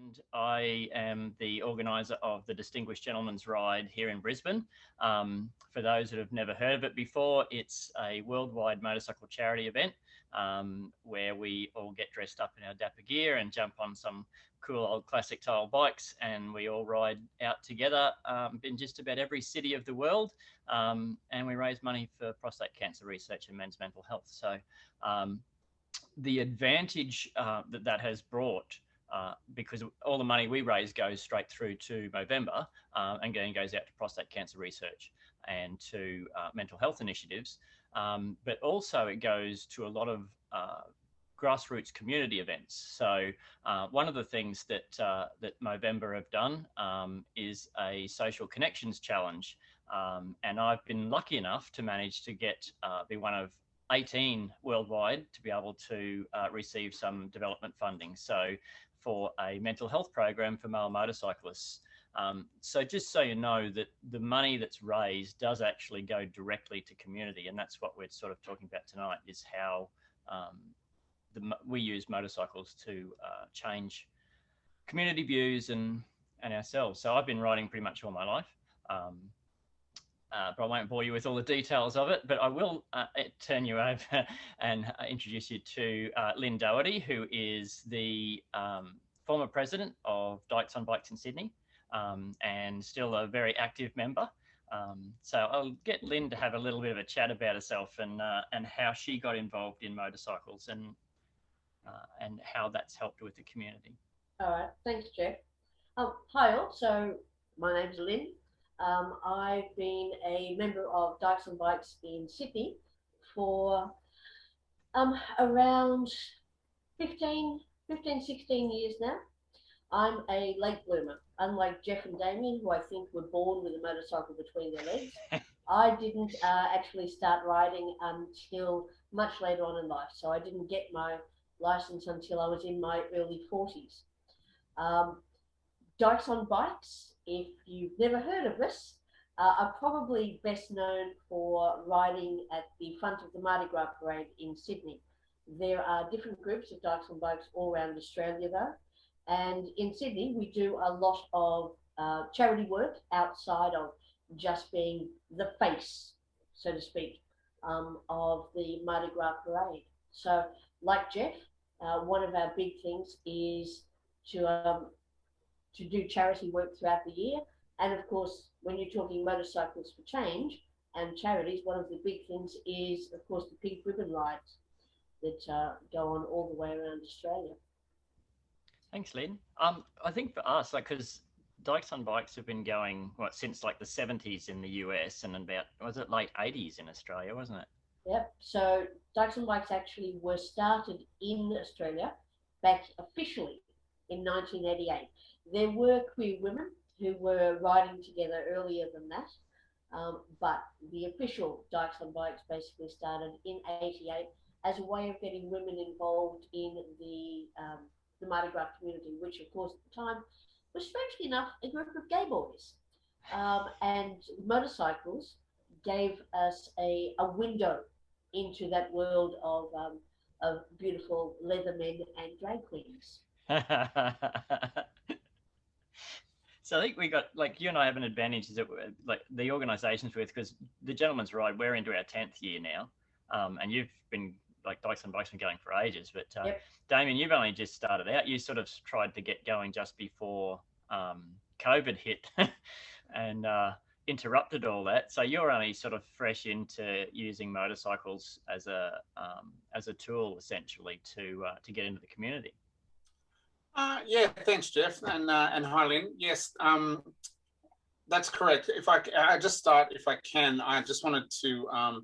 and I am the organiser of the Distinguished Gentleman's Ride here in Brisbane. For those that have never heard of it before, it's a worldwide motorcycle charity event where we all get dressed up in our dapper gear and jump on some cool old classic style bikes, and we all ride out together in just about every city of the world, and we raise money for prostate cancer research and men's mental health. So the advantage that has brought, because all the money we raise goes straight through to Movember and then goes out to prostate cancer research and to mental health initiatives, but also it goes to a lot of grassroots community events. So one of the things that that Movember have done is a social connections challenge, and I've been lucky enough to manage to get be one of 18 worldwide to be able to receive some development funding. So for a mental health program for male motorcyclists. So just so you know that the money that's raised does actually go directly to community, and that's what we're sort of talking about tonight, is how we use motorcycles to change community views and ourselves. So I've been riding pretty much all my life. But I won't bore you with all the details of it, but I will turn you over and introduce you to Lynn Doherty, who is the former president of Dykes on Bikes in Sydney, and still a very active member. So I'll get Lynn to have a little bit of a chat about herself and how she got involved in motorcycles and how that's helped with the community. All right, thanks, Jeff. Hi all, so my name's Lynn. I've been a member of Dykes on Bikes in Sydney for around 15, 16 years now. I'm a late bloomer. Unlike Jeff and Damien, who I think were born with a motorcycle between their legs, I didn't actually start riding until much later on in life. So I didn't get my license until I was in my early 40s. Dykes on Bikes, if you've never heard of us, are probably best known for riding at the front of the Mardi Gras parade in Sydney. There are different groups of Dykes on Bikes all around Australia though. And in Sydney, we do a lot of charity work outside of just being the face, so to speak, of the Mardi Gras parade. So like Jeff, one of our big things is to do charity work throughout the year. And of course, when you're talking motorcycles for change and charities, one of the big things is, of course, the pink ribbon rides that go on all the way around Australia. Thanks, Lynn. I think for us, like, because Dykes on Bikes have been going, what, since like the 70s in the US and about, was it late 80s in Australia, wasn't it? Yep. So Dykes on Bikes actually were started in Australia back officially in 1988. There were queer women who were riding together earlier than that, but the official Dykes on Bikes basically started in '88 as a way of getting women involved in the Mardi Gras community, which of course at the time was, strangely enough, a group of gay boys. And motorcycles gave us a window into that world of beautiful leather men and drag queens. So I think we got, like, you and I have an advantage, is that like the organisations with, because the Gentleman's Ride, we're into our 10th year now, and you've been, like, Dykes on Bikes been going for ages, but yep. Damien, you've only just started out. You sort of tried to get going just before COVID hit and interrupted all that. So you're only sort of fresh into using motorcycles as a tool, essentially, to get into the community. Yeah, thanks, Jeff, and hi, Lynn. Yes, that's correct. If I just start, if I can, I just wanted to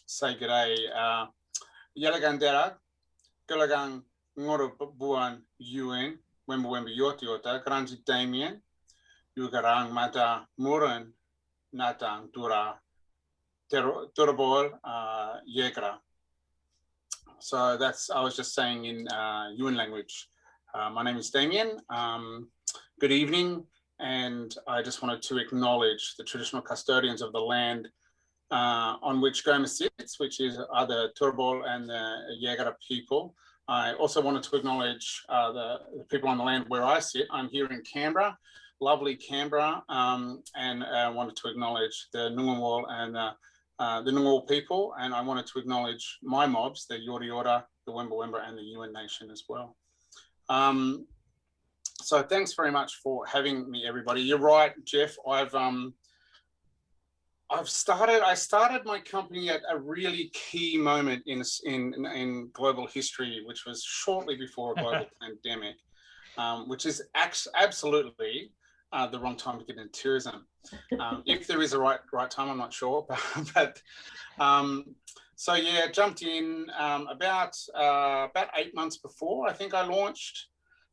say g'day. Yalagandera, Galagang Ngoro Buan Yuen, Wemba Yotiota, Granji Damien, Yugarang Mata Muran, Natang Dura, Turabol, Yegra. So that's, I was just saying in Yuan language. My name is Damien. Good evening, and I just wanted to acknowledge the traditional custodians of the land on which GOMA sits, which are the Turrbal and the Yagara people I also wanted to acknowledge the people on the land where I sit. I'm here in Canberra, lovely Canberra, and I wanted to acknowledge the Ngunnawal and the Ngunnawal people, and I wanted to acknowledge my mobs, the Yorta Yorta, the Wemba Wemba, and the Yuin Nation as well. So thanks very much for having me, everybody. You're right, Jeff. I started my company at a really key moment in global history, which was shortly before a global pandemic, which is absolutely the wrong time to get into tourism. If there is a right time, I'm not sure, but so yeah, jumped in about 8 months before I think I launched,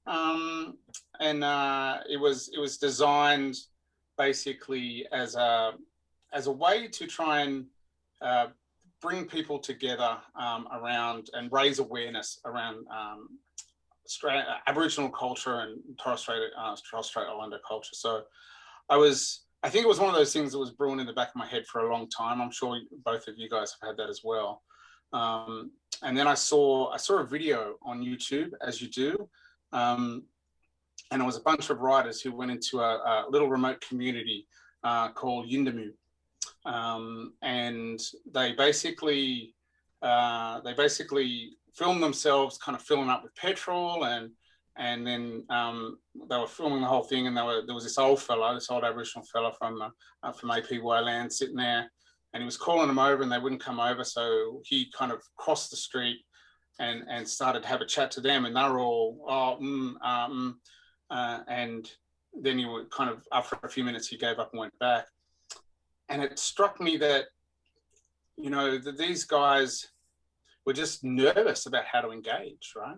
and it was designed basically as a way to try and bring people together around and raise awareness around Aboriginal culture and Torres Strait Islander culture. So I think it was one of those things that was brewing in the back of my head for a long time. I'm sure both of you guys have had that as well. And then I saw a video on YouTube, as you do, and it was a bunch of riders who went into a little remote community called Yindamu. And they basically filmed themselves kind of filling up with petrol, and then they were filming the whole thing, and there was this old Aboriginal fella from APY land sitting there, and he was calling them over and they wouldn't come over, so he kind of crossed the street and started to have a chat to them, and they were all and then he would kind of, after a few minutes, he gave up and went back. And it struck me that, you know, that these guys were just nervous about how to engage, right?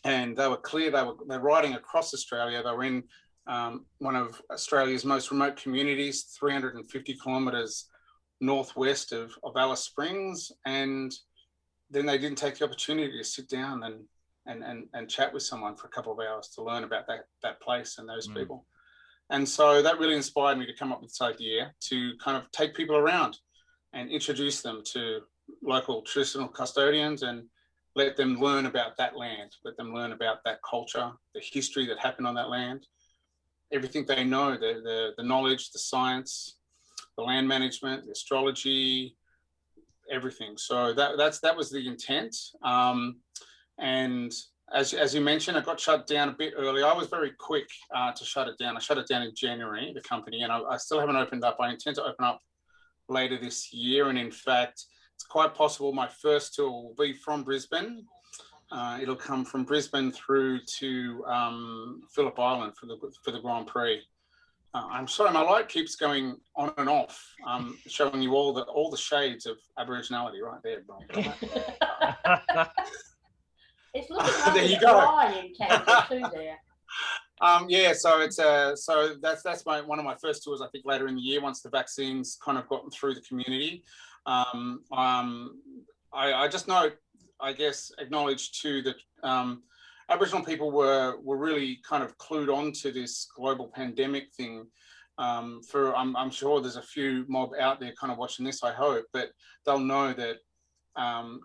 And they were clear, they're riding across Australia. They were in one of Australia's most remote communities, 350 kilometres northwest of Alice Springs. And then they didn't take the opportunity to sit down and chat with someone for a couple of hours to learn about that place and those people. And so that really inspired me to come up with this idea to kind of take people around and introduce them to local traditional custodians and let them learn about that land, let them learn about that culture, the history that happened on that land, everything they know, the knowledge, the science, the land management, the astrology, everything. So that was the intent. And as you mentioned, it got shut down a bit early. I was very quick to shut it down. I shut it down in January, the company, and I still haven't opened up. I intend to open up later this year. And in fact, it's quite possible my first tour will be from Brisbane. It'll come from Brisbane through to Phillip Island for the Grand Prix. I'm sorry, my light keeps going on and off, showing you all the shades of Aboriginality right there, Brian. It's looking there you go. in Canada too there. Yeah, so it's so that's one of my first tours, I think, later in the year, once the vaccines kind of gotten through the community. I just note, I guess, acknowledge too that Aboriginal people were really kind of clued on to this global pandemic thing. I'm sure there's a few mob out there kind of watching this, I hope, but they'll know that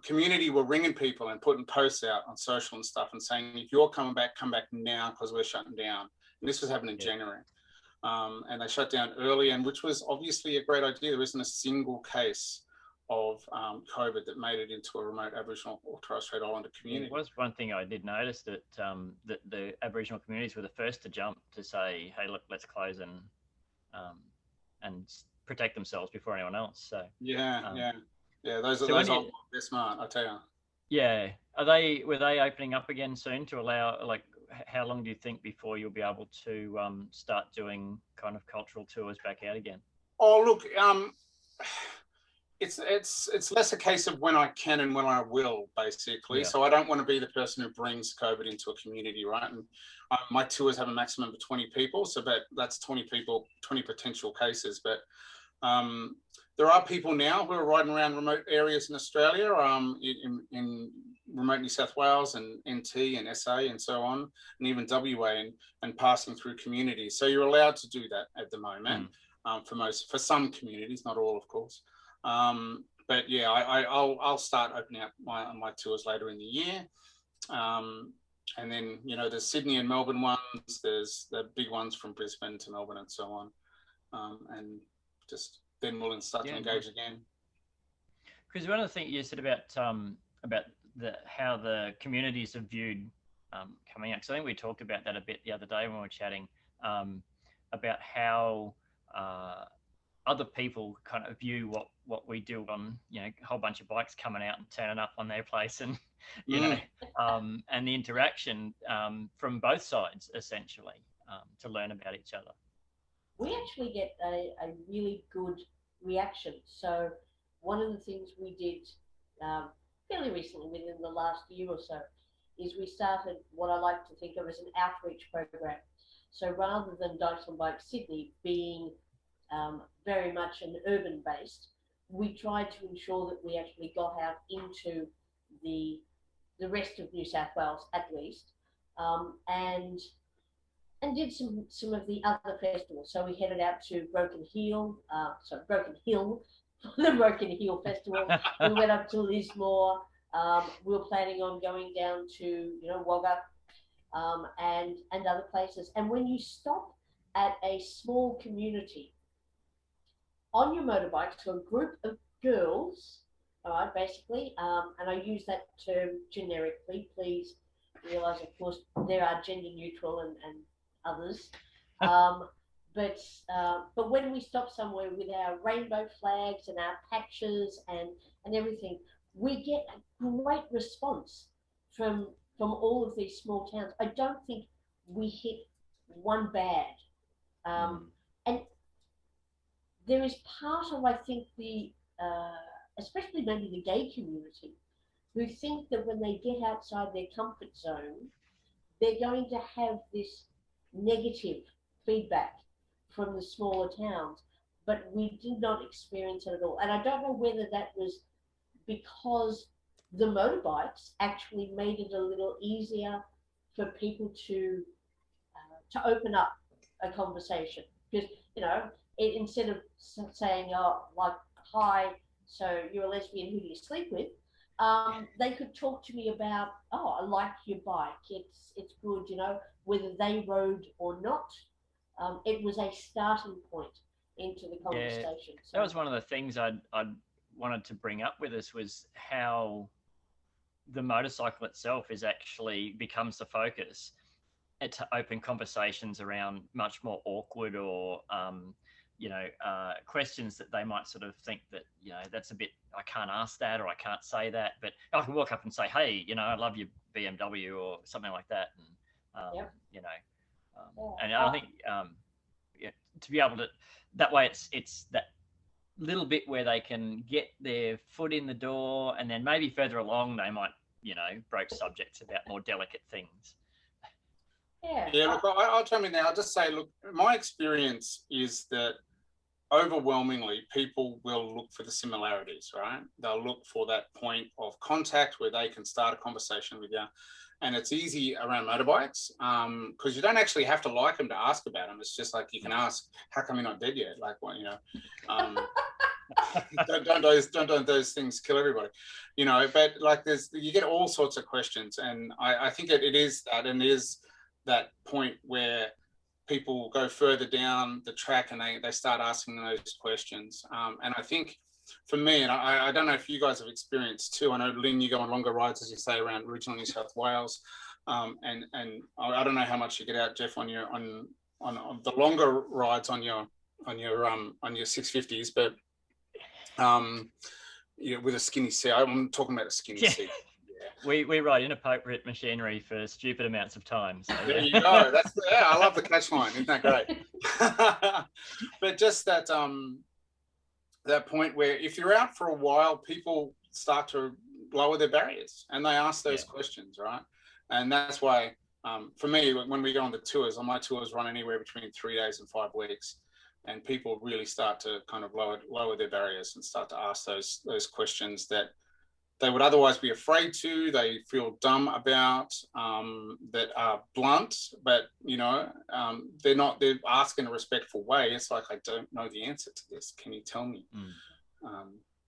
community were ringing people and putting posts out on social and stuff and saying, if you're coming back, come back now because we're shutting down. And this was happening in January. And they shut down early, and which was obviously a great idea. There isn't a single case of COVID that made it into a remote Aboriginal or Torres Strait Islander community. It was one thing I did notice, that that the Aboriginal communities were the first to jump to say, hey, look, let's close and protect themselves before anyone else. So yeah, those old, they're smart, I tell you. Yeah, were they opening up again soon to allow, like, how long do you think before you'll be able to start doing kind of cultural tours back out again? Oh, look, it's less a case of when I can and when I will, basically. Yeah. So I don't want to be the person who brings COVID into a community, right? And my tours have a maximum of 20 people, so that's 20 people, 20 potential cases. But there are people now who are riding around remote areas in Australia, in remote New South Wales and NT and SA and so on, and even WA, and passing through communities. So you're allowed to do that at the moment for some communities, not all, of course. but yeah, I'll start opening up my tours later in the year. And then, you know, there's Sydney and Melbourne ones, there's the big ones from Brisbane to Melbourne and so on. And just then we'll start to engage again. Because one of the things you said about how the communities are viewed coming out, because I think we talked about that a bit the other day when we were chatting, about how other people kind of view what we do on, you know, a whole bunch of bikes coming out and turning up on their place, and you know, and the interaction from both sides essentially to learn about each other. We actually get a really good reaction. So one of the things we did fairly recently, within the last year or so, is we started what I like to think of as an outreach program. So rather than Dykes on Bike Sydney being very much an urban based, we tried to ensure that we actually got out into the rest of New South Wales at least, and did some of the other festivals. So we headed out to Broken Hill for the Broken Hill Festival. We went up to Lismore. We were planning on going down to, you know, Gough, and other places. And when you stop at a small community on your motorbike, so a group of girls, all right, basically, and I use that term generically, please realise, of course, there are gender neutral and others. But when we stop somewhere with our rainbow flags and our patches and everything, we get a great response from all of these small towns. I don't think we hit one bad. And there is part of, I think, the especially maybe the gay community, who think that when they get outside their comfort zone, they're going to have this negative feedback from the smaller towns, but we did not experience it at all. And I don't know whether that was because the motorbikes actually made it a little easier for people to open up a conversation. Because, you know, instead of saying, oh, like, hi, so you're a lesbian, who do you sleep with? They could talk to me about, oh, I like your bike, it's good, you know, whether they rode or not. It was a starting point into the conversation. Yeah, so that was one of the things I'd wanted to bring up with us, was how the motorcycle itself is actually becomes the focus to open conversations around much more awkward or you know, questions that they might sort of think that, you know, that's a bit, I can't ask that, or I can't say that, but I can walk up and say, hey, you know, I love your BMW or something like that. And, you know, and I think yeah, to be able to, that way it's that little bit where they can get their foot in the door, and then maybe further along, they might, you know, broach subjects about more delicate things. Yeah, look, I'll chime in there. I'll just say, look, my experience is that overwhelmingly people will look for the similarities, right? They'll look for that point of contact where they can start a conversation with you. And it's easy around motorbikes because you don't actually have to like them to ask about them. It's just like you can ask, how come you're not dead yet? Like, what, you know, don't those things kill everybody, you know? But like, you get all sorts of questions, and I think it is that, and there's that point where people go further down the track and they start asking those questions. And I think for me, and I don't know if you guys have experienced too, I know, Lynn, you go on longer rides, as you say, around regional New South Wales. And I don't know how much you get out, Jeff, on the longer rides on your 650s, but you know, with a skinny seat. I'm talking about a skinny seat. We ride inappropriate machinery for stupid amounts of time. So, there you go. I love the catch line. Isn't that great? But just that that point where if you're out for a while, people start to lower their barriers and they ask those questions, right? And that's why, for me, when we go on the tours, on my tours run anywhere between 3 days and 5 weeks, and people really start to kind of lower their barriers and start to ask those questions that they would otherwise be afraid to, they feel dumb about, that are blunt, but, you know, they're asking in a respectful way. It's like, I don't know the answer to this. Can you tell me?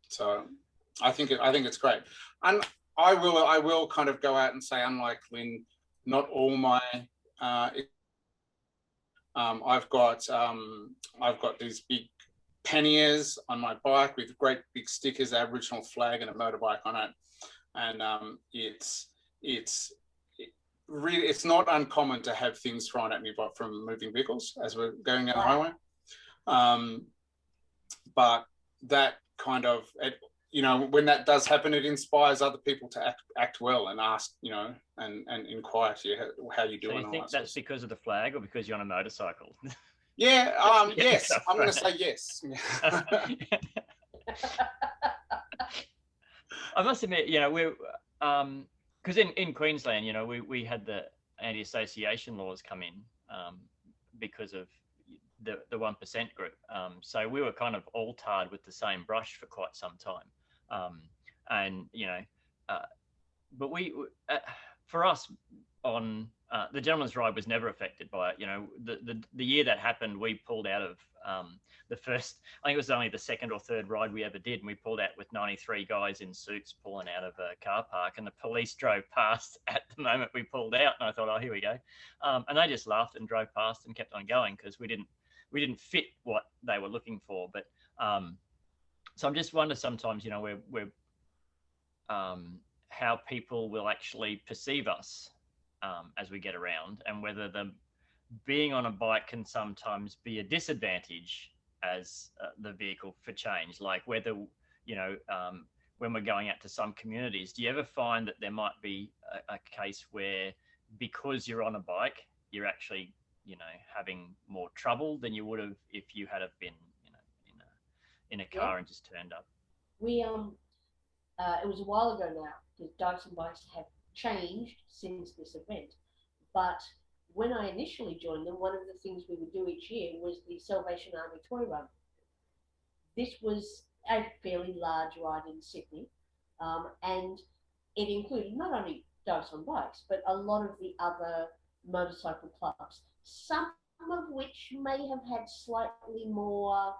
So I think it's great, and I will kind of go out and say, unlike Lynn, not all my I've got these big panniers on my bike with great big stickers, Aboriginal flag, and a motorbike on it, and really, it's not uncommon to have things thrown at me from moving vehicles as we're going down the highway. But that kind of, when that does happen, it inspires other people to act well and ask, and inquire to you how you doing. So you think that's because of the flag or because you're on a motorcycle? Yeah. Yes, I'm going to say yes. I must admit, we're because in Queensland, we had the anti-association laws come in because of the 1% group. So we were kind of all tarred with the same brush for quite some time. But for us on the Gentleman's Ride was never affected by it. The year that happened, we pulled out of the first, I think it was only the second or third ride we ever did. And we pulled out with 93 guys in suits pulling out of a car park, and the police drove past at the moment we pulled out. And I thought, oh, here we go. And they just laughed and drove past and kept on going because we didn't fit what they were looking for. But so I'm just wonder sometimes, we're how people will actually perceive us as we get around, and whether being on a bike can sometimes be a disadvantage as the vehicle for change. Like whether, when we're going out to some communities, do you ever find that there might be a case where because you're on a bike, you're actually, having more trouble than you would have if you had been, in a car and just turned up? We it was a while ago now, because Dykes and Bikes have changed since this event. But when I initially joined them, one of the things we would do each year was the Salvation Army Toy Run. This was a fairly large ride in Sydney, and it included not only Dykes on Bikes, but a lot of the other motorcycle clubs, some of which may have had slightly more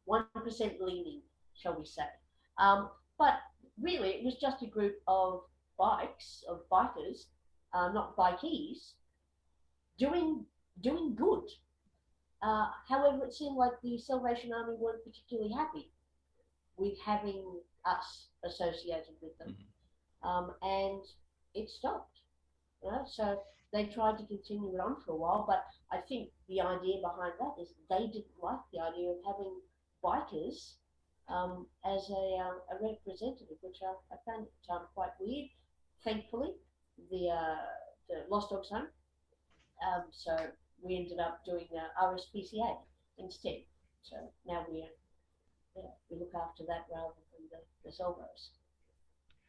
1% leaning, shall we say. But really, it was just a group of bikers, not bikees, doing good. However, it seemed like the Salvation Army weren't particularly happy with having us associated with them, and it stopped. So they tried to continue it on for a while, but I think the idea behind that is they didn't like the idea of having bikers as a representative, which I found quite weird. Thankfully, the Lost Dogs Home, so we ended up doing RSPCA instead. So now we look after that rather than the Salvos.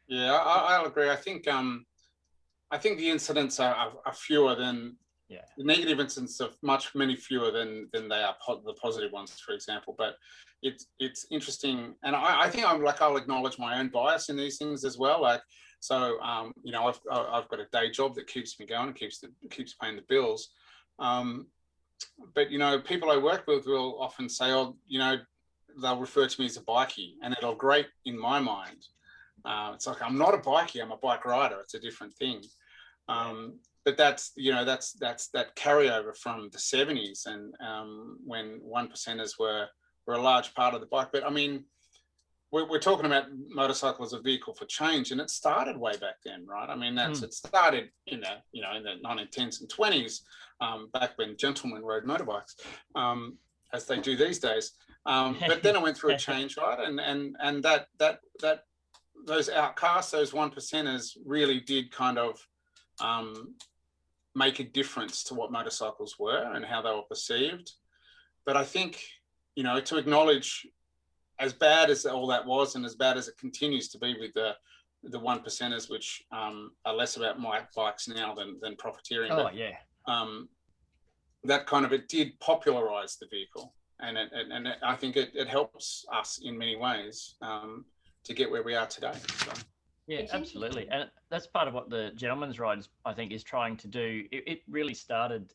Yeah, I'll agree. I think the incidents are fewer than the negative incidents are many fewer than they are the positive ones, for example. But it's interesting, and I think I'll acknowledge my own bias in these things as well. I've got a day job that keeps me going, keeps paying the bills. But people I work with will often say, they'll refer to me as a bikie, and it'll grate in my mind. It's like, I'm not a bikie, I'm a bike rider. It's a different thing. But that's that carryover from the 70s, and when 1%ers were a large part of the bike. But I mean, we're talking about motorcycle as a vehicle for change, and it started way back then, right? I mean, it started in the in the 1910s and 20s, back when gentlemen rode motorbikes, as they do these days. But then it went through a change, right? And that those outcasts, those 1%ers, really did kind of make a difference to what motorcycles were and how they were perceived. But I think, to acknowledge, as bad as all that was, and as bad as it continues to be with the 1%ers, which are less about bikes now than profiteering. Oh, but, yeah. That kind of, it did popularize the vehicle, and I think it helps us in many ways to get where we are today. So. Yeah, absolutely. And that's part of what the Gentleman's Ride, I think, is trying to do. It really started,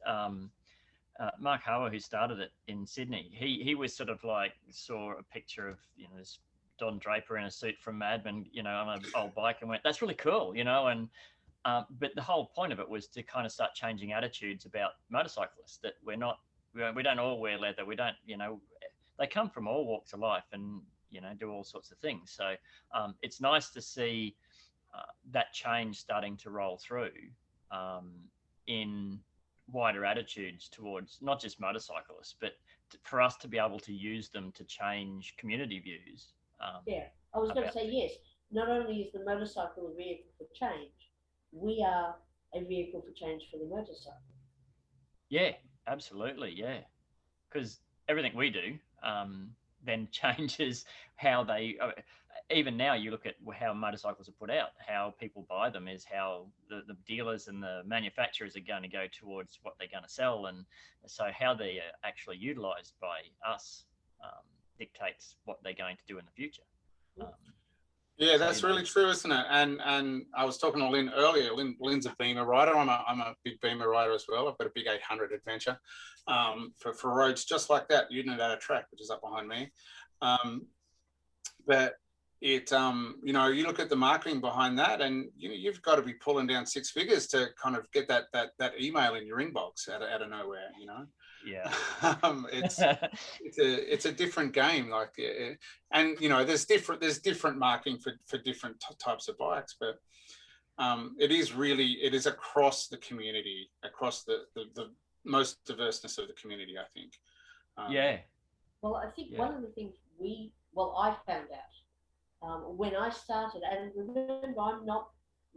Mark Howard, who started it in Sydney, he was sort of like, saw a picture of, this Don Draper in a suit from Mad Men, you know, on an old bike, and went, that's really cool, you know. And but the whole point of it was to kind of start changing attitudes about motorcyclists, that we don't all wear leather. We don't, you know, they come from all walks of life and, you know, do all sorts of things. So it's nice to see that change starting to roll through in wider attitudes towards not just motorcyclists, but for us to be able to use them to change community views. Yeah, I was going to say, yes, not only is the motorcycle a vehicle for change, we are a vehicle for change for the motorcycle. Yeah, absolutely, yeah. Because everything we do then changes how they... even now, you look at how motorcycles are put out, how people buy them is how the dealers and the manufacturers are going to go towards what they're going to sell. And so how they are actually utilised by us dictates what they're going to do in the future. Yeah, that's really true, isn't it? And I was talking to Lynn earlier. Lynn's a Beamer rider. I'm a big Beamer rider as well. I've got a big 800 adventure for roads just like that. You know, that track, which is up behind me. But it, you know, you look at the marketing behind that, and you've got to be pulling down six figures to kind of get that email in your inbox out of nowhere, you know. Yeah. it's a different game, like, and you know, there's different marketing for different types of bikes, but it is across the community, across the most diverseness of the community, I think. Yeah. Well, I think one of the things I found out when I started, and remember, I'm not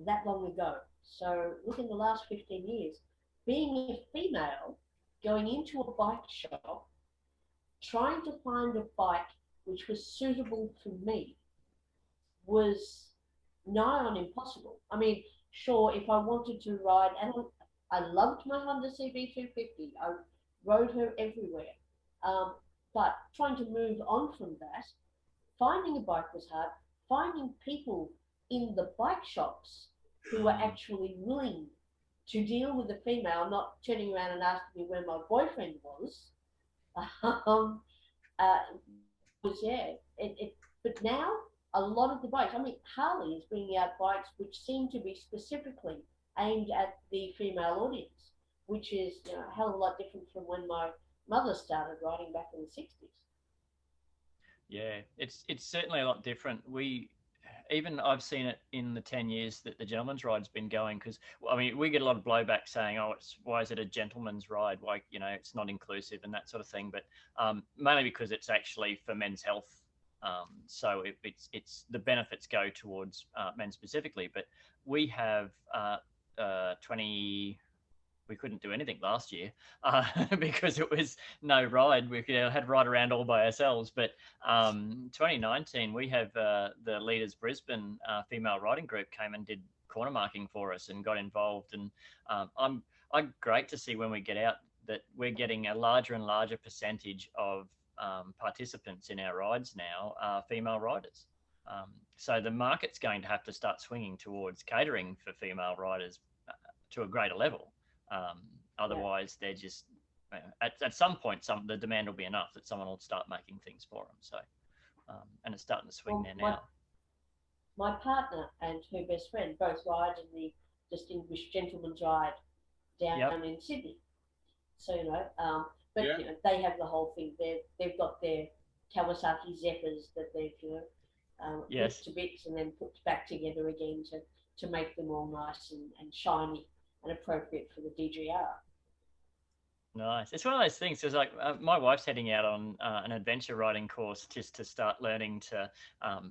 that long ago, so within the last 15 years, being a female, going into a bike shop, trying to find a bike which was suitable for me was nigh on impossible. I mean, sure, if I wanted to ride, and I loved my Honda CB250, I rode her everywhere, but trying to move on from that, finding a bike was hard. Finding people in the bike shops who were actually willing to deal with the female, not turning around and asking me where my boyfriend was, but now a lot of the bikes, I mean, Harley is bringing out bikes which seem to be specifically aimed at the female audience, which is, you know, a hell of a lot different from when my mother started riding back in the 60s. Yeah, it's certainly a lot different. I've seen it in the 10 years that the gentleman's ride's been going, because I mean, we get a lot of blowback saying, oh, why is it a gentleman's ride? Why, you know, it's not inclusive and that sort of thing. But mainly because it's actually for men's health. So it's the benefits go towards men specifically. But we have 20. We couldn't do anything last year because it was no ride. We had to ride around all by ourselves. But 2019, we have the Leaders Brisbane female riding group came and did corner marking for us and got involved. And I'm great to see when we get out that we're getting a larger and larger percentage of participants in our rides now are female riders. So the market's going to have to start swinging towards catering for female riders to a greater level. Otherwise, they're just at some point, the demand will be enough that someone will start making things for them. So, and it's starting to swing there now. My partner and her best friend both ride in the Distinguished Gentleman's Ride down in Sydney. So, you know, but you know, they have the whole thing. They've got their Kawasaki Zephyrs that they've, you know, put to bits and then put back together again to make them all nice and shiny and appropriate for the DGR. Nice. It's one of those things. It's like my wife's heading out on an adventure riding course just to start learning to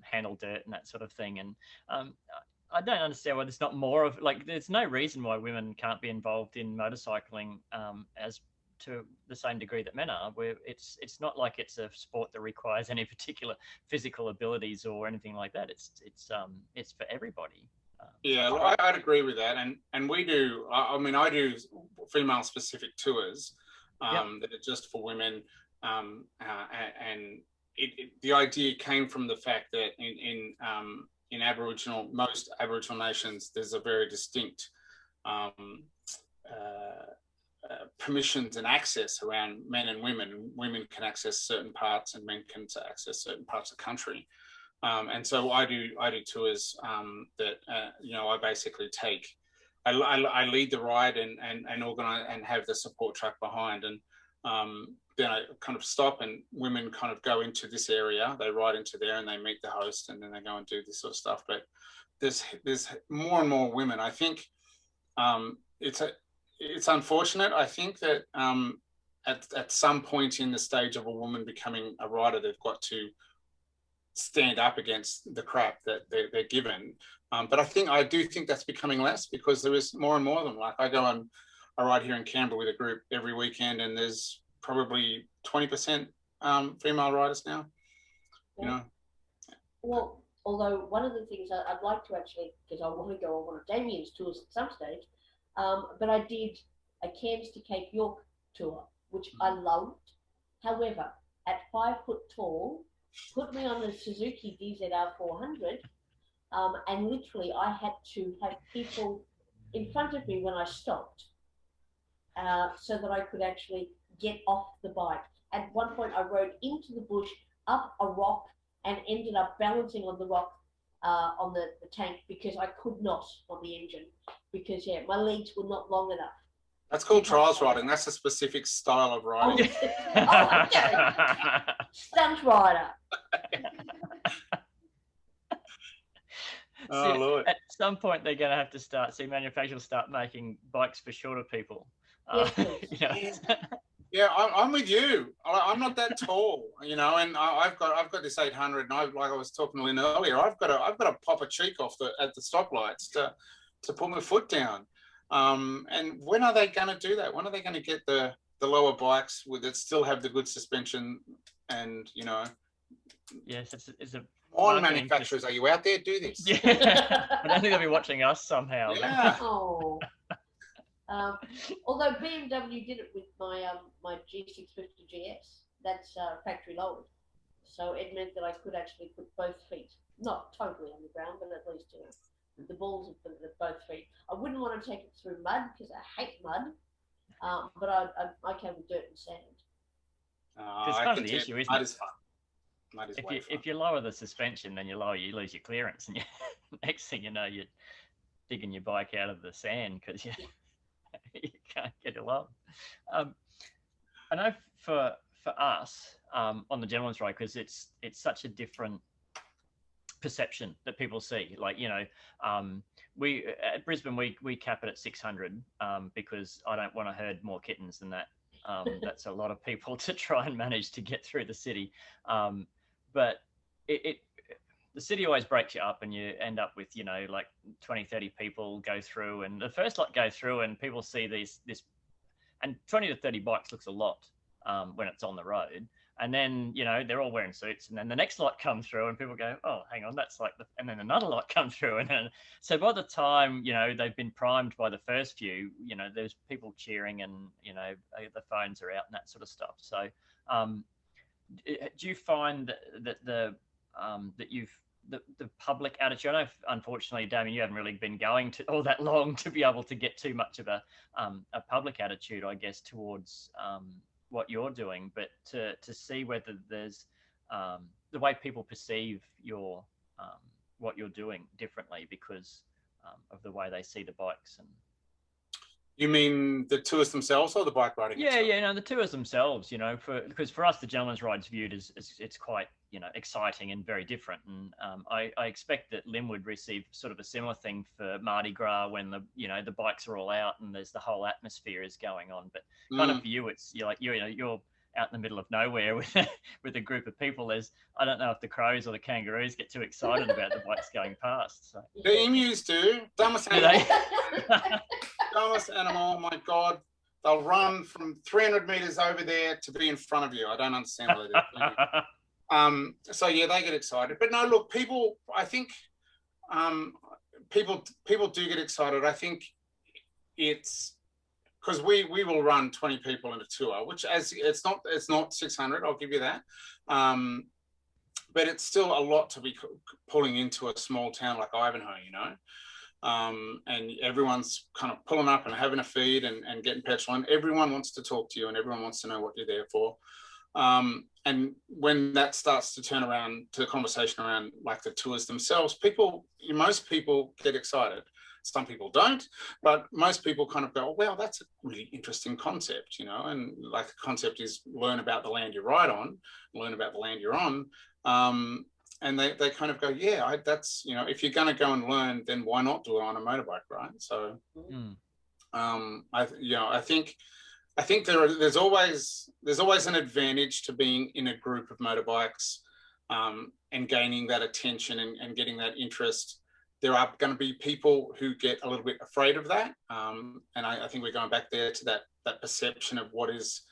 handle dirt and that sort of thing. And I don't understand why there's not more of, like, there's no reason why women can't be involved in motorcycling as to the same degree that men are. Where it's not like it's a sport that requires any particular physical abilities or anything like that. It's for everybody. Yeah, well, I'd agree with that, and we do. I mean, I do female-specific tours that are just for women, and the idea came from the fact that in most Aboriginal nations, there's a very distinct permissions and access around men and women. Women can access certain parts, and men can access certain parts of the country. And so I do tours that I basically I lead the ride and organize and have the support truck behind, and then I kind of stop and women kind of go into this area, they ride into there and they meet the host, and then they go and do this sort of stuff. But there's more and more women. I think it's unfortunate. I think that at some point in the stage of a woman becoming a rider, they've got to stand up against the crap that they're given. But I do think that's becoming less, because there is more and more of them. Like, I go on a ride here in Canberra with a group every weekend, and there's probably 20% female riders now. Yeah. You know. Well, although one of the things I'd like to actually, because I want to go on one of Damien's tours at some stage, but I did a Cairns to Cape York tour, which I loved. However, at 5 foot tall, put me on the Suzuki DZR 400, and literally I had to have people in front of me when I stopped, so that I could actually get off the bike. At one point I rode into the bush, up a rock, and ended up balancing on the rock, on the tank, because I could not on the engine, because my legs were not long enough. That's called trials riding. That's a specific style of riding. Oh, okay. Stunt rider. Oh, Lord. At some point, they're going to have to manufacturers start making bikes for shorter people. Yes, please. Yeah, I'm with you. I'm not that tall, and I've got this 800, and like I was talking to Lynn earlier, I've got to pop a cheek off at the stoplights to put my foot down. And when are they going to do that? When are they going to get the lower bikes that still have the good suspension? And yes, it's a. On manufacturers, are you out there? Do this. Yeah, I don't think they'll be watching us somehow. Yeah. Oh. Although BMW did it with my G650 GS, that's factory lowered, so it meant that I could actually put both feet, not totally on the ground, but at least the balls of both feet. I wouldn't want to take it through mud, because I hate mud, but I can with dirt and sand. It's kind of the issue, isn't it? Is fun. Mud is way fun. If you lower the suspension, then you lose your clearance, and next thing you know, you're digging your bike out of the sand because you can't get it low. I know for us on the gentleman's ride, because it's such a different perception that people see. Like, we at Brisbane we cap it at 600 because I don't want to herd more kittens than that. That's a lot of people to try and manage to get through the city. But the city always breaks you up, and you end up with, like 20, 30 people go through, and the first lot go through, and people see this, and 20 to 30 bikes looks a lot when it's on the road. And then, they're all wearing suits, and then the next lot come through and people go, oh, hang on, that's like and then another lot come through. And then, so by the time, they've been primed by the first few, there's people cheering, and, the phones are out and that sort of stuff. So do you find that the public attitude, I know, unfortunately, Damien, you haven't really been going to all that long to be able to get too much of a public attitude, I guess, towards what you're doing, but to see whether there's the way people perceive your what you're doing differently because of the way they see the bikes. And you mean the tours themselves or the bike riding itself? Yeah, the tours themselves, because for us, the gentleman's ride's viewed as it's quite, exciting and very different. And I expect that Lynn would receive sort of a similar thing for Mardi Gras when the bikes are all out and there's the whole atmosphere is going on. But kind of for you, it's you're out in the middle of nowhere with a group of people. I don't know if the crows or the kangaroos get too excited about the bikes going past. So. The emus do. Dumbest animal. Dumbest animal, my God. They'll run from 300 meters over there to be in front of you. I don't understand what they do. So yeah, they get excited. But no, look, people, I think people do get excited. I think it's because we will run 20 people in a tour, which it's not 600, I'll give you that. But it's still a lot to be pulling into a small town like Ivanhoe, and everyone's kind of pulling up and having a feed and getting petrol, and everyone wants to talk to you and everyone wants to know what you're there for. And when that starts to turn around to the conversation around like the tours themselves, most people get excited. Some people don't, but most people kind of go, oh, well, that's a really interesting concept, you know, and like the concept is learn about the land you ride on, learn about the land you're on. And they kind of go, yeah, that's, you know, if you're going to go and learn, then why not do it on a motorbike, right? So, I think there's always an advantage to being in a group of motorbikes and gaining that attention and getting that interest. There are going to be people who get a little bit afraid of that, and I think we're going back there to that perception of what is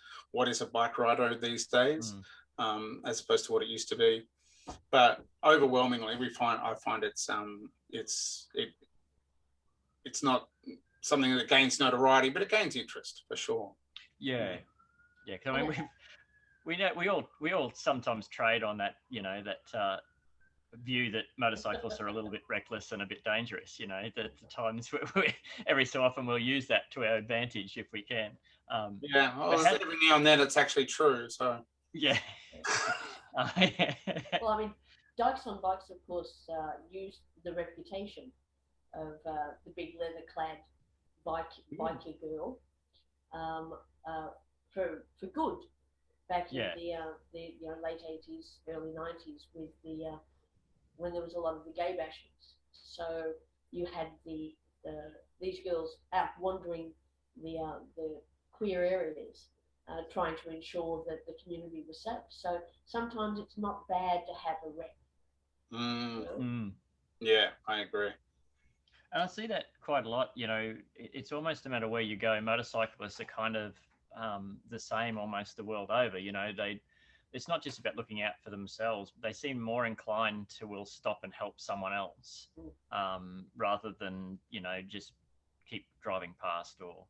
a bike rider these days, as opposed to what it used to be. But overwhelmingly, I find it's not something that gains notoriety, but it gains interest for sure. Yeah. Because I mean, we all sometimes trade on that, you know, that view that motorcyclists are a little bit reckless and a bit dangerous. You know, the times where every so often we'll use that to our advantage if we can. Every now and then it's actually true. So yeah. Well, I mean, Dykes on Bikes, of course, used the reputation of the big leather-clad biker girl for good back in the late 80s, early 90s with when there was a lot of the gay bashings. So you had these girls out wandering the queer areas, trying to ensure that the community was safe. So sometimes it's not bad to have a rep. Yeah, I agree. And I see that quite a lot. You know, it's almost no matter where you go, motorcyclists are kind of the same almost the world over. You know, it's not just about looking out for themselves. They seem more inclined to will stop and help someone else rather than, you know, just keep driving past. Or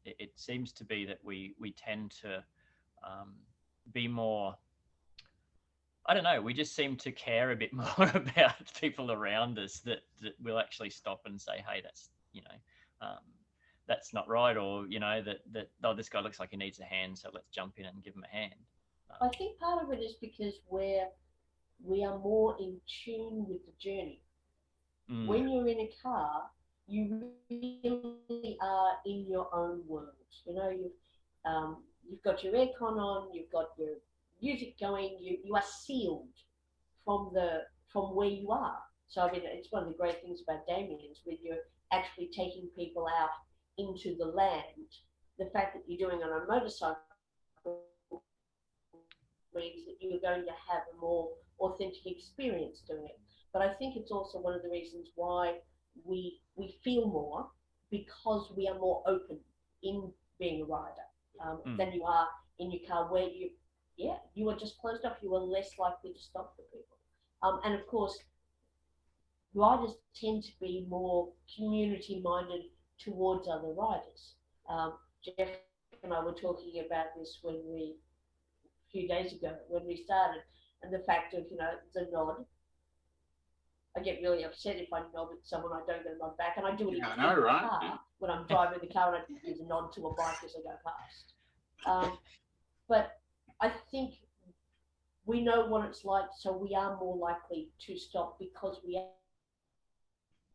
it seems to be that we tend to be more, I don't know, we just seem to care a bit more about people around us that will actually stop and say, hey, that's, you know, that's not right. Or, you know, that oh, this guy looks like he needs a hand, so let's jump in and give him a hand. I think part of it is because we are more in tune with the journey. When you're in a car, you really are in your own world. You know, you've got your aircon on, you've got your music going, you are sealed from where you are. So I mean, it's one of the great things about Damien's, when you're actually taking people out into the land. The fact that you're doing it on a motorcycle means that you're going to have a more authentic experience doing it. But I think it's also one of the reasons why we feel more, because we are more open in being a rider than you are in your car, where you are just closed off. You are less likely to stop for people. And of course, riders tend to be more community-minded towards other riders. Jeff and I were talking about this a few days ago when we started, and the fact of, you know, the nod. I get really upset if I nod at someone, I don't get a nod back, and I do it in the car when I'm driving the car, and I give a nod to a bike as I go past. But I think we know what it's like, so we are more likely to stop, because we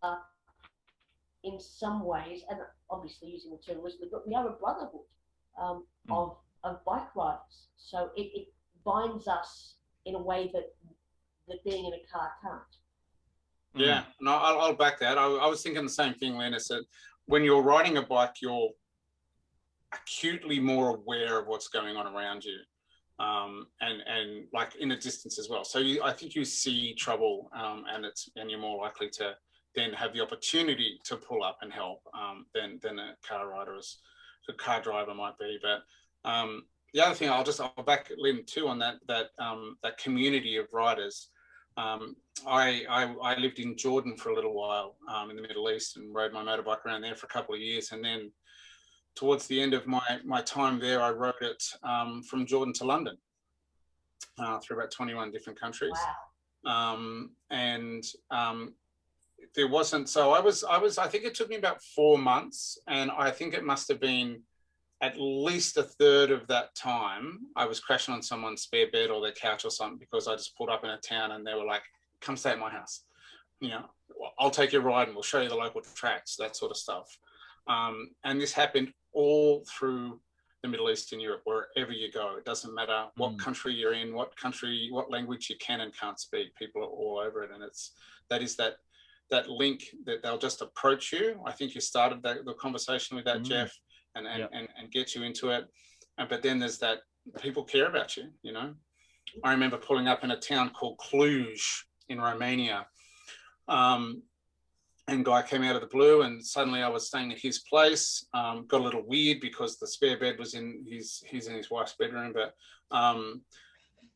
are, in some ways, and obviously using the term loosely, but we are a brotherhood of bike riders. So it binds us in a way that being in a car can't. Yeah, no, I'll back that. I was thinking the same thing, Lena said. When you're riding a bike, you're acutely more aware of what's going on around you, and like in a distance as well. So I think you see trouble, and you're more likely to then have the opportunity to pull up and help than a car driver might be. But the other thing, I'll back Lynn too on that community of riders. I lived in Jordan for a little while in the Middle East, and rode my motorbike around there for a couple of years. And then towards the end of my time there, I rode it from Jordan to London through about 21 different countries. Wow. There wasn't, so I think it took me about 4 months, and I think it must have been at least a third of that time, I was crashing on someone's spare bed or their couch or something because I just pulled up in a town and they were like, come stay at my house. You know, I'll take you a ride and we'll show you the local tracks, that sort of stuff. And this happened all through the Middle East and Europe, wherever you go. It doesn't matter what country you're in, what language you can and can't speak. People are all over it. And that link that they'll just approach you. I think you started the conversation with that, Jeff, and get you into it. But then there's that people care about you, you know. I remember pulling up in a town called Cluj in Romania. And guy came out of the blue and suddenly I was staying at his place. Got a little weird because the spare bed was in he's in his wife's bedroom. But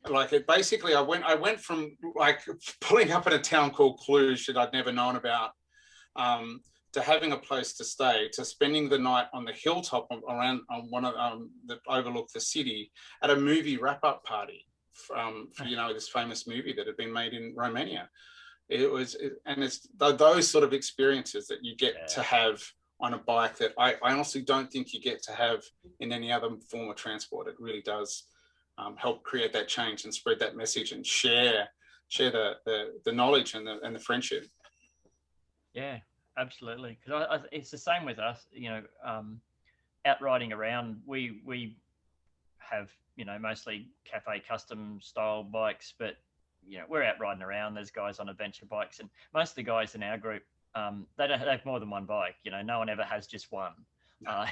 like it basically I went from like pulling up in a town called Cluj that I'd never known about, to having a place to stay, to spending the night on the hilltop on one of that overlooked the city at a movie wrap-up party for you know, this famous movie that had been made in Romania. It's those sort of experiences that you get to have on a bike that I honestly don't think you get to have in any other form of transport. It really does help create that change and spread that message and share the knowledge and the friendship. Yeah, absolutely. Because it's the same with us. You know, out riding around, we have, you know, mostly cafe custom style bikes, but you know, we're out riding around. There's guys on adventure bikes, and most of the guys in our group, they have more than one bike. You know, no one ever has just one.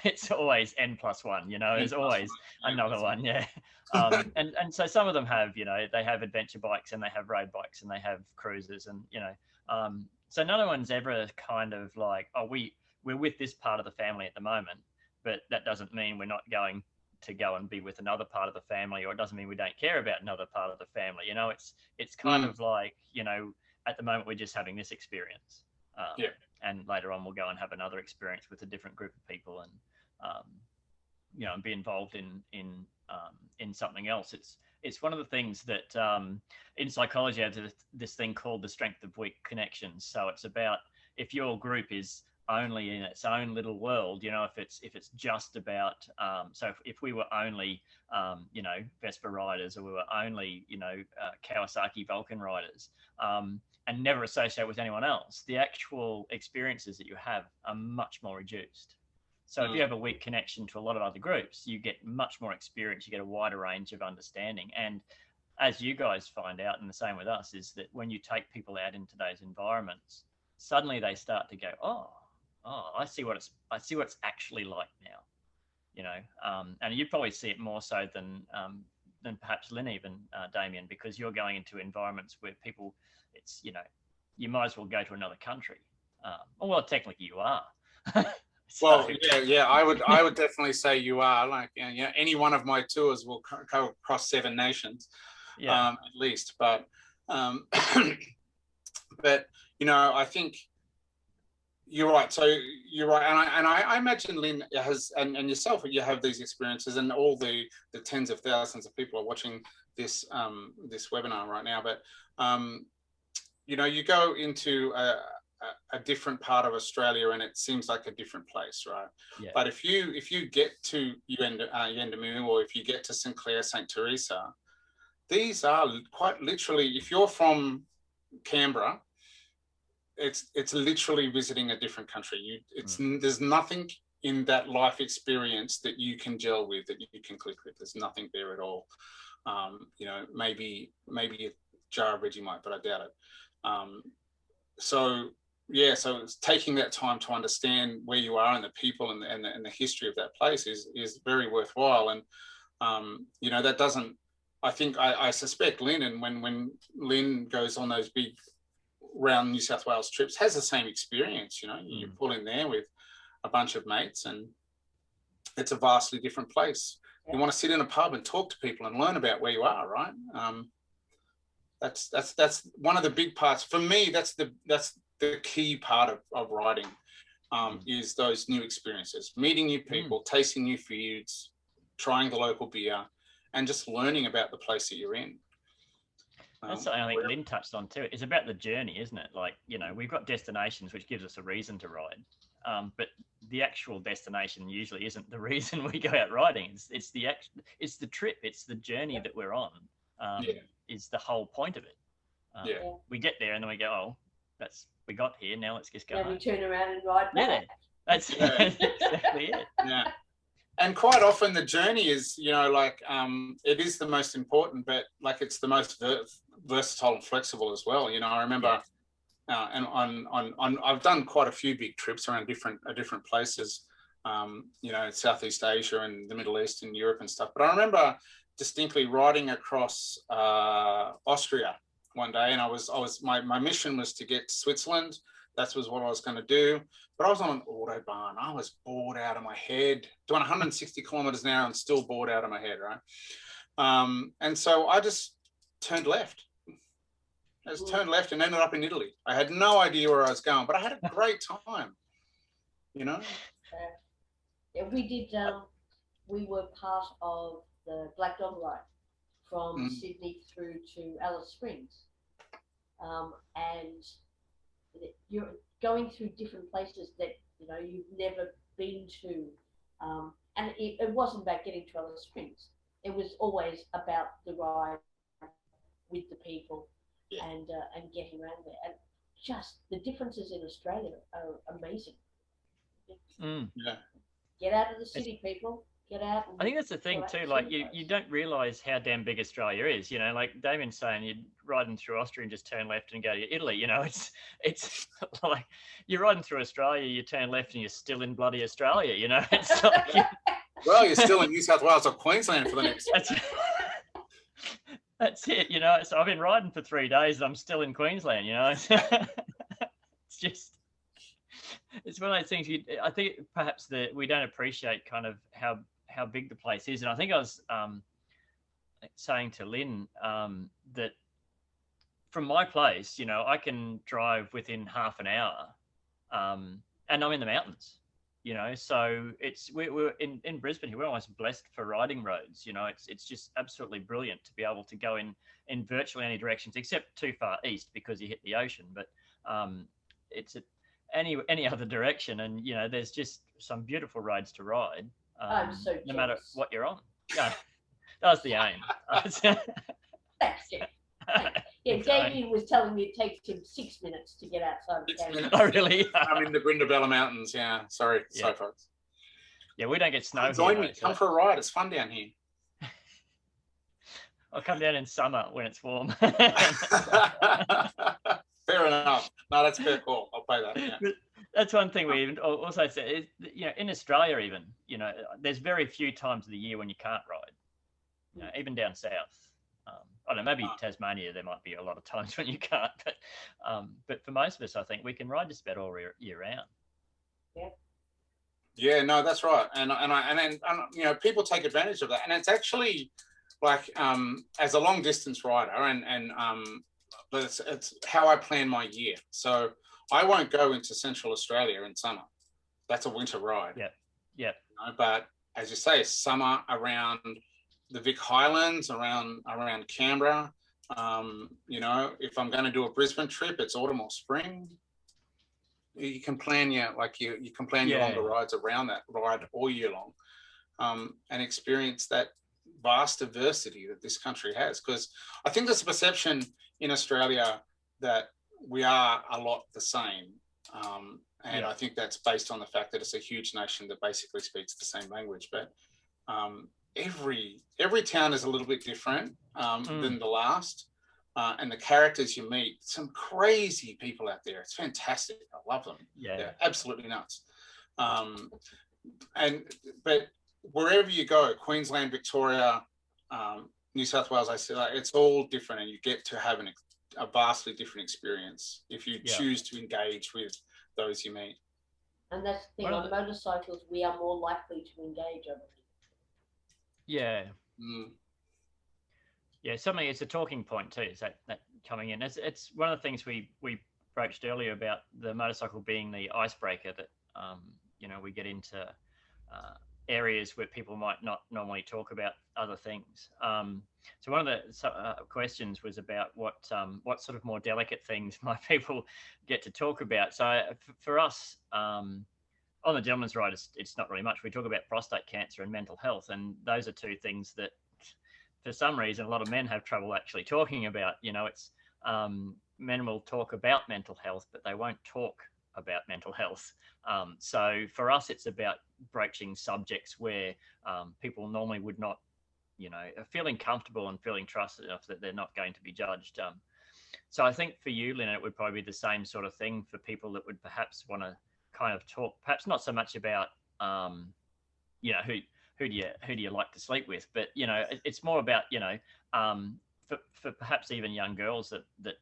It's always N+1. You know, there's always another one. Yeah, and so some of them have, you know, they have adventure bikes and they have road bikes and they have cruisers, and you know, so no one's ever kind of like, oh, we're with this part of the family at the moment, but that doesn't mean we're not going to go and be with another part of the family, or it doesn't mean we don't care about another part of the family. You know, it's kind of like, you know, at the moment we're just having this experience, and later on we'll go and have another experience with a different group of people, and you know, and be involved in something else. It's one of the things that in psychology I have this thing called the strength of weak connections. So it's about, if your group is only in its own little world, you know, if it's just about so if we were only you know, Vespa riders, or we were only, you know, Kawasaki Vulcan riders, and never associate with anyone else, the actual experiences that you have are much more reduced. So if you have a weak connection to a lot of other groups, you get much more experience, you get a wider range of understanding. And as you guys find out, and the same with us, is that when you take people out into those environments, suddenly they start to go, oh, I see what it's actually like now, you know. And you'd probably see it more so than perhaps Lynn, even Damien, because you're going into environments where people, it's, you know, you might as well go to another country. Well, technically you are. So, well, yeah, I would definitely say you are. Like, you know, any one of my tours will go across 7 nations, at least. But but you know, I think you're right. So you're right, and I imagine Lynn has, and yourself, you have these experiences, and all the tens of thousands of people are watching this this webinar right now. But you know, you go into a different part of Australia, and it seems like a different place, right? Yeah. But if you get to Yuendamu, or if you get to St Clair, St Teresa, these are quite literally, if you're from Canberra, it's literally visiting a different country. There's nothing in that life experience that you can gel with, that you can click with. There's nothing there at all. You know, maybe a jar of Vegemite, but I doubt it. So it's taking that time to understand where you are and the people and the history of that place is very worthwhile. And you know, that doesn't, I think, I suspect Lynn, and when Lynn goes on those big round New South Wales trips, has the same experience. You know, you pull in there with a bunch of mates, and it's a vastly different place. You want to sit in a pub and talk to people and learn about where you are, right? That's one of the big parts for me. That's the key part of riding, is those new experiences, meeting new people, tasting new foods, trying the local beer, and just learning about the place that you're in. That's something I think Lynn touched on too. It's about the journey, isn't it? Like, you know, we've got destinations which gives us a reason to ride, but the actual destination usually isn't the reason we go out riding. It's the trip, it's the journey that we're on. Is the whole point of it. We get there and then we go, oh, we got here, now let's just go home. We turn around and ride back. That's exactly it. Yeah. And quite often the journey is, like it is the most important, but like it's the most versatile and flexible as well. I remember, and I've done quite a few big trips around different places, Southeast Asia and the Middle East and Europe and stuff. But I remember distinctly riding across Austria one day, and my mission was to get to Switzerland. That was what I was going to do. But I was on an autobahn. I was bored out of my head, doing 160 kilometers an hour and still bored out of my head, right? And so I just turned left. I just turned left and ended up in Italy. I had no idea where I was going, but I had a great time, Yeah, we did. We were part of the Black Dog Ride from Sydney through to Alice Springs, and you're going through different places that you've never been to, and it wasn't about getting to Alice Springs. It was always about the ride with the people and getting around there, and just the differences in Australia are amazing. Get out of the city, people. Get out. I think that's the thing too. Like you don't realise how damn big Australia is. Like Damien's saying, you're riding through Austria and just turn left and go to Italy. It's like you're riding through Australia, you turn left and you're still in bloody Australia. It's like well, you're still in New South Wales or Queensland for the next. That's it. So I've been riding for 3 days and I'm still in Queensland. It's just. It's one of those things. I think perhaps that we don't appreciate kind of how big the place is. And I think I was saying to Lynn that from my place, I can drive within half an hour, and I'm in the mountains. So we're in Brisbane here. We're almost blessed for riding roads. It's just absolutely brilliant to be able to go in virtually any directions except too far east because you hit the ocean. But it's any other direction, and there's just some beautiful roads to ride. I'm so no matter what you're on. Yeah, that was the aim. Thanks, Jeff. Yeah, Damien was telling me it takes him 6 minutes to get outside of town. Oh, really? I'm in the Brindabella Mountains. Yeah, sorry, folks. Yeah, we don't get snow. Join me. Come for a ride. It's fun down here. I'll come down in summer when it's warm. Fair enough. No, that's a fair call. I'll pay that. Yeah. That's one thing we also say is, in Australia even, there's very few times of the year when you can't ride. Even down south. I don't know, maybe Tasmania there might be a lot of times when you can't, but for most of us, I think we can ride just about all year round. Yeah. Yeah, no, that's right, and people take advantage of that, and it's actually like as a long distance rider, and it's how I plan my year. So I won't go into Central Australia in summer. That's a winter ride. Yeah. But as you say, summer around the Vic Highlands, around Canberra. If I'm going to do a Brisbane trip, it's autumn or spring. You can plan your longer rides around that ride all year long, and experience that vast diversity that this country has. Because I think there's a perception in Australia that we are a lot the same. I think that's based on the fact that it's a huge nation that basically speaks the same language. But every town is a little bit different than the last. And the characters you meet, some crazy people out there. It's fantastic. I love them. Yeah. They're absolutely nuts. But wherever you go, Queensland, Victoria, New South Wales, I said, it's all different, and you get to have a vastly different experience if you choose to engage with those you meet. And that's the thing, on motorcycles, we are more likely to engage over it. Yeah. Yeah, something, it's a talking point too, is that coming in. It's one of the things we broached earlier about the motorcycle being the icebreaker that, we get into areas where people might not normally talk about other things. So one of the questions was about what sort of more delicate things might people get to talk about. So for us, on the gentleman's ride, it's not really much. We talk about prostate cancer and mental health, and those are two things that, for some reason, a lot of men have trouble actually talking about. You know, it's men will talk about mental health, but they won't talk about mental health. So for us, it's about broaching subjects where people normally would not, you know, feeling comfortable and feeling trusted enough that they're not going to be judged. So I think for you, Lynn, it would probably be the same sort of thing for people that would perhaps want to kind of talk, perhaps not so much about, you know, who do you like to sleep with, but, you know, it's more about, you know, for perhaps even young girls that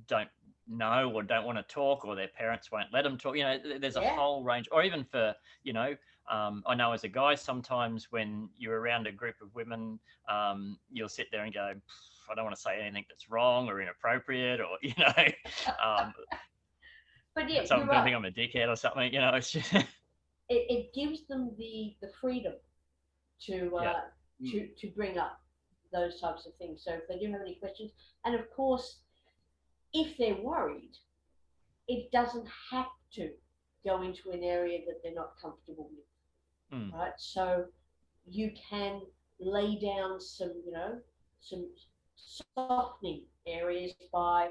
don't know or don't want to talk, or their parents won't let them talk. You know, there's a whole range, or even for, you know, I know as a guy, sometimes when you're around a group of women, you'll sit there and go, I don't want to say anything that's wrong or inappropriate, or, you know, but yeah, someone's going to think I'm a dickhead or something, you know. It's just it gives them the freedom to bring up those types of things. So if they do have any questions, and of course, if they're worried, it doesn't have to go into an area that they're not comfortable with, right? So you can lay down some, you know, some softening areas by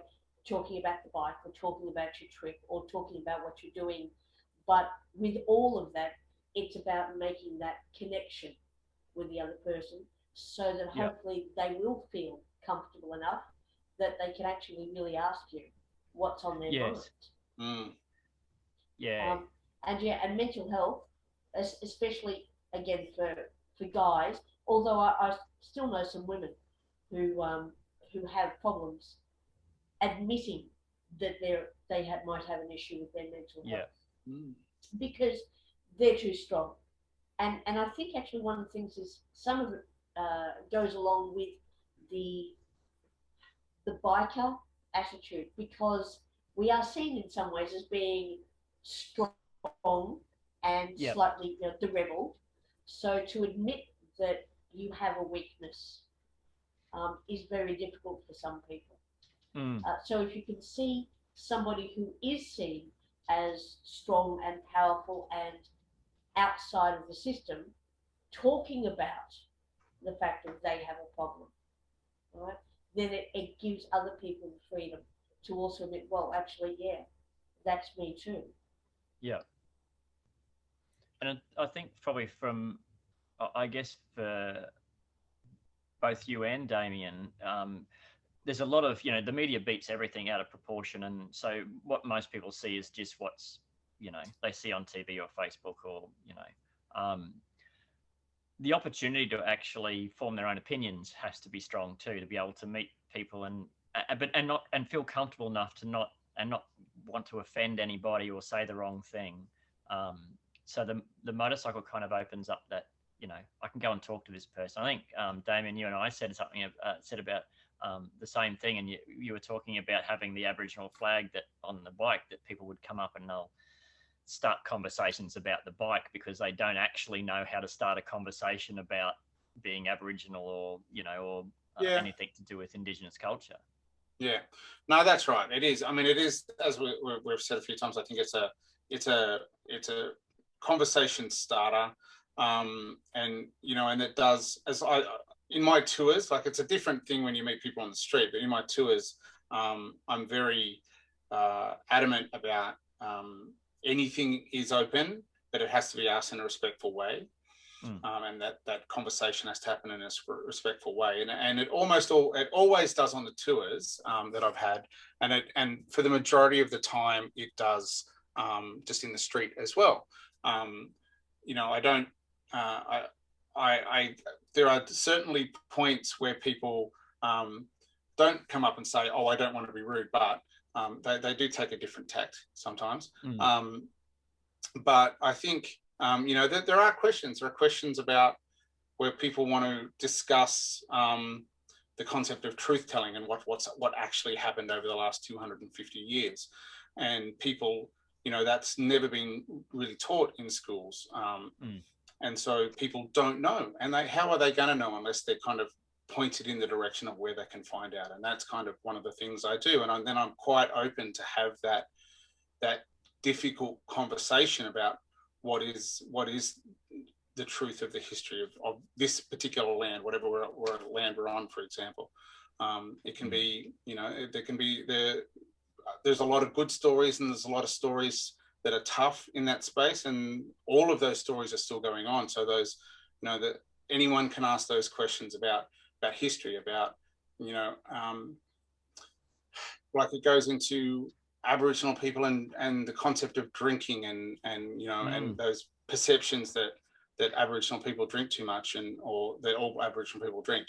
talking about the bike, or talking about your trip, or talking about what you're doing. But with all of that, it's about making that connection with the other person, so that hopefully they will feel comfortable enough that they can actually really ask you what's on their mind. And mental health, especially again for guys, although I still know some women who have problems admitting that might have an issue with their mental health, because they're too strong. And I think actually one of the things is some of it goes along with the biker attitude, because we are seen in some ways as being strong and slightly, you know, the rebel. So to admit that you have a weakness is very difficult for some people. So if you can see somebody who is seen as strong and powerful and outside of the system talking about the fact that they have a problem, right, then it gives other people the freedom to also admit, well, actually, that's me too. Yeah. And I think probably from, I guess for both you and Damien, there's a lot of, you know, the media beats everything out of proportion. And so what most people see is just what's, you know, they see on TV or Facebook, or, you know, the opportunity to actually form their own opinions has to be strong too, to be able to meet people and feel comfortable enough to not want to offend anybody or say the wrong thing. So the motorcycle kind of opens up that, you know, I can go and talk to this person. I think Damien, you and I said something about the same thing, and you were talking about having the Aboriginal flag that on the bike, that people would come up and they'll start conversations about the bike because they don't actually know how to start a conversation about being Aboriginal, or, you know, or anything to do with Indigenous culture. Yeah, no, that's right. It is. I mean, it is, as we've said a few times. I think it's a conversation starter, and, you know, and it does, as in my tours, like, it's a different thing when you meet people on the street, but in my tours, I'm very adamant about anything is open, but it has to be asked in a respectful way. And that conversation has to happen in a respectful way, and it always does on the tours that I've had, and for the majority of the time it does just in the street as well. You know, I don't. There are certainly points where people don't come up and say, "Oh, I don't want to be rude," but they do take a different tact sometimes. But I think, you know, there are questions. There are questions about where people want to discuss the concept of truth telling and what actually happened over the last 250 years. And people, you know, that's never been really taught in schools. And so people don't know. And how are they going to know unless they're kind of pointed in the direction of where they can find out? And that's kind of one of the things I do. And then I'm quite open to have that difficult conversation about what is the truth of the history of this particular land, whatever land we're on, for example. It can be, there's a lot of good stories, and there's a lot of stories that are tough in that space, and all of those stories are still going on. So those, that anyone can ask those questions about history, about, like it goes into Aboriginal people and the concept of drinking and and those perceptions that Aboriginal people drink too much, or that all Aboriginal people drink.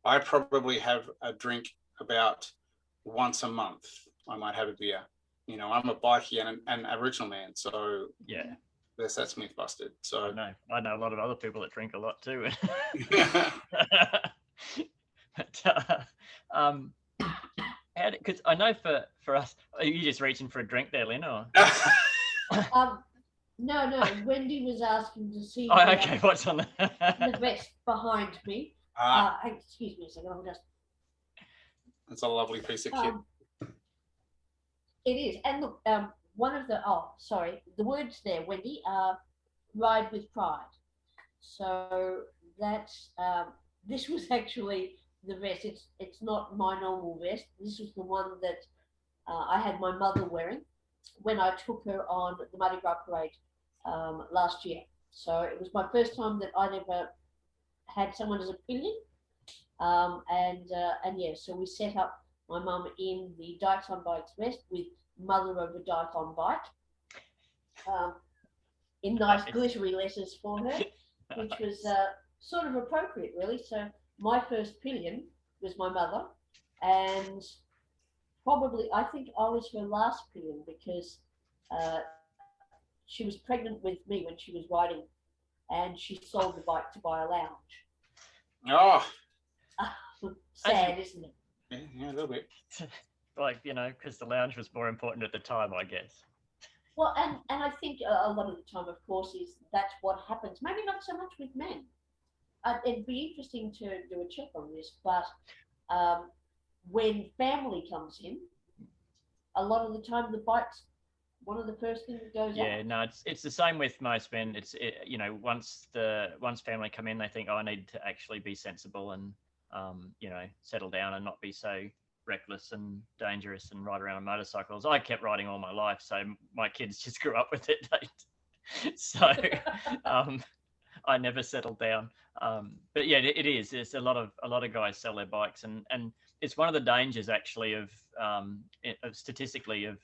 I probably have a drink about once a month. I might have a beer. I'm a bikie and an Aboriginal man, so yeah, that's myth busted. So I know a lot of other people that drink a lot too. But, because I know for us, are you just reaching for a drink there, Lynn? Or? No. Wendy was asking to see. Oh, okay. What's on the vest behind me? Excuse me a second. I'll just. It's a lovely piece of kit. It is, and look, one of the the words there, Wendy, ride with pride. So that's this was actually the vest. It's not my normal vest. This was the one that I had my mother wearing when I took her on the Mardi Gras parade last year. So it was my first time that I'd ever had someone as a pillion. And yeah, so we set up my mum in the Dykes on Bikes vest with Mother of a Dyke on Bike in nice glittery letters for her, which was sort of appropriate, really. So my first pillion was my mother, and probably I think I was her last pillion because she was pregnant with me when she was riding, and she sold the bike to buy a lounge. Oh, sad, isn't it? Yeah, a little bit. Like, because the lounge was more important at the time, I guess. Well, and I think a lot of the time, of course, that's what happens. Maybe not so much with men. It'd be interesting to do a check on this, but when family comes in, a lot of the time the bike's one of the first things that goes out. Yeah, no, it's the same with most men. Once family come in, they think, I need to actually be sensible and settle down and not be so reckless and dangerous and ride around on motorcycles. I kept riding all my life, so my kids just grew up with it. So I never settled down. But yeah, it is. It's a lot of guys sell their bikes, and it's one of the dangers actually of statistically of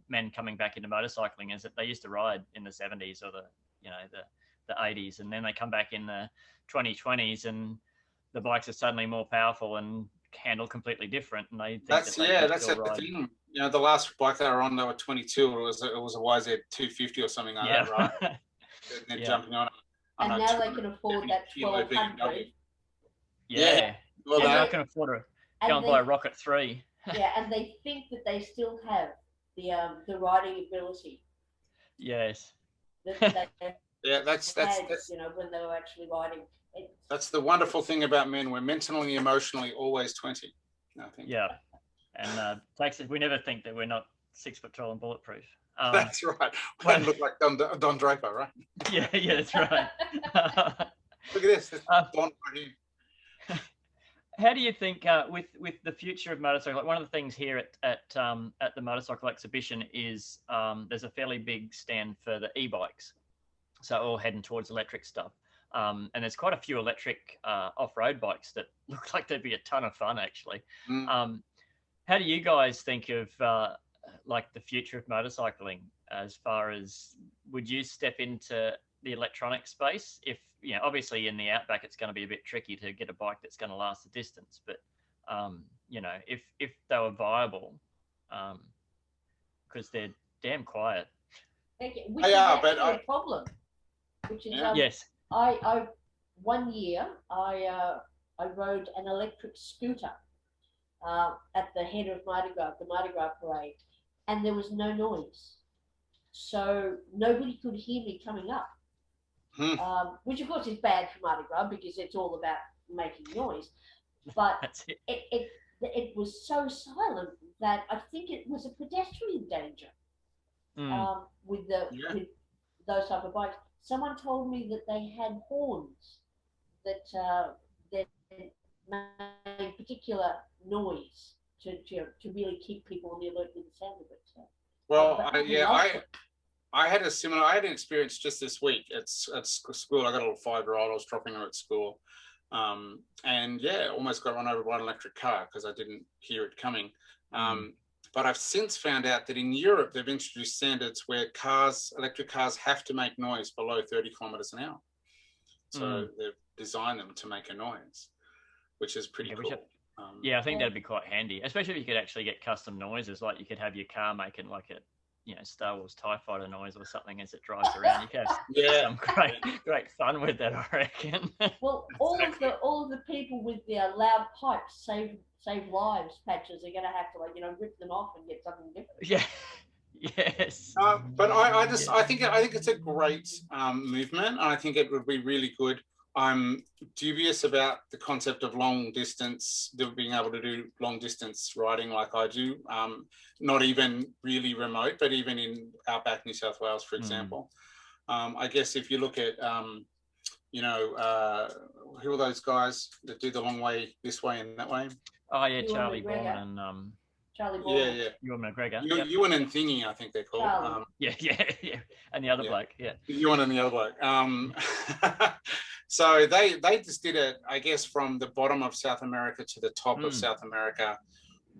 men coming back into motorcycling is that they used to ride in the 70s or the 80s, and then they come back in the 2020s and the bikes are suddenly more powerful and handle completely different, and they think that's the thing. The last bike they were on, they were 22. It was a YZ 250 or something like that, right? And they're jumping on it. And now they can afford that 1200. Yeah. Well, they can afford to go and buy a Rocket 3. Yeah, and they think that they still have the riding ability. Yes. That that's when they were actually riding. That's the wonderful thing about men. We're mentally and emotionally always 20, I think. Yeah. And we never think that we're not 6 foot tall and bulletproof. That's right. We don't look like Don Draper, right? Yeah, that's right. Look at this. Don right here. How do you think with the future of motorcycle? Like one of the things here at the motorcycle exhibition is there's a fairly big stand for the e-bikes, so all heading towards electric stuff. And there's quite a few electric off-road bikes that look like they'd be a ton of fun, actually. How do you guys think of like the future of motorcycling? As far as, would you step into the electronic space? If obviously in the outback it's going to be a bit tricky to get a bike that's going to last the distance, but if they were viable, because they're damn quiet. Which is actually a problem. Which is yes. I one year I rode an electric scooter at the head of the Mardi Gras parade, and there was no noise, so nobody could hear me coming up. Which of course is bad for Mardi Gras because it's all about making noise. But it was so silent that I think it was a pedestrian danger with those type of bikes. Someone told me that they had horns that made particular noise to really keep people on the alert with the sound of it. So, well, I had a similar. I had an experience just this week at school. I got a little 5-year-old. I was dropping her at school, and yeah, almost got run over by an electric car because I didn't hear it coming. But I've since found out that in Europe they've introduced standards where electric cars have to make noise below 30 kilometers an hour. So they've designed them to make a noise, which is pretty cool. I think that'd be quite handy, especially if you could actually get custom noises. Like you could have your car making like a, Star Wars TIE fighter noise or something as it drives around. You could have some great fun with that, I reckon. Well, all of the people with their loud pipes save lives patches are going to have to rip them off and get something different. Yeah. Yes. But I think it's a great movement, and I think it would be really good. I'm dubious about the concept of long distance, being able to do long distance riding like I do. Not even really remote, but even in outback New South Wales, for example. I guess if you look at, who are those guys that do the long way this way and that way? Oh yeah, Charlie Bourne and Charlie Bourne. Yeah. Ewan McGregor. Ewan and Thingy, I think they're called. Yeah. And the other bloke, Ewan and the other bloke. So they just did it, I guess, from the bottom of South America to the top of South America.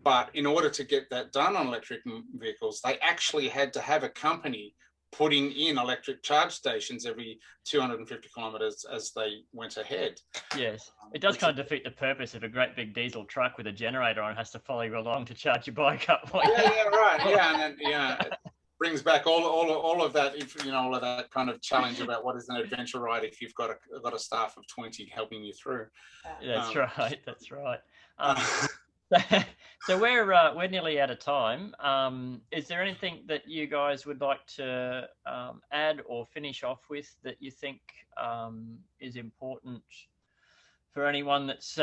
But in order to get that done on electric vehicles, they actually had to have a company putting in electric charge stations every 250 kilometers as they went ahead. Yes, it does kind of defeat the purpose if a great big diesel truck with a generator on has to follow you along to charge your bike up. Right. And then, it brings back all of that, all of that kind of challenge about what is an adventure ride if you've got a staff of 20 helping you through. That's right. So we're nearly out of time. Is there anything that you guys would like to add or finish off with that you think is important for anyone that's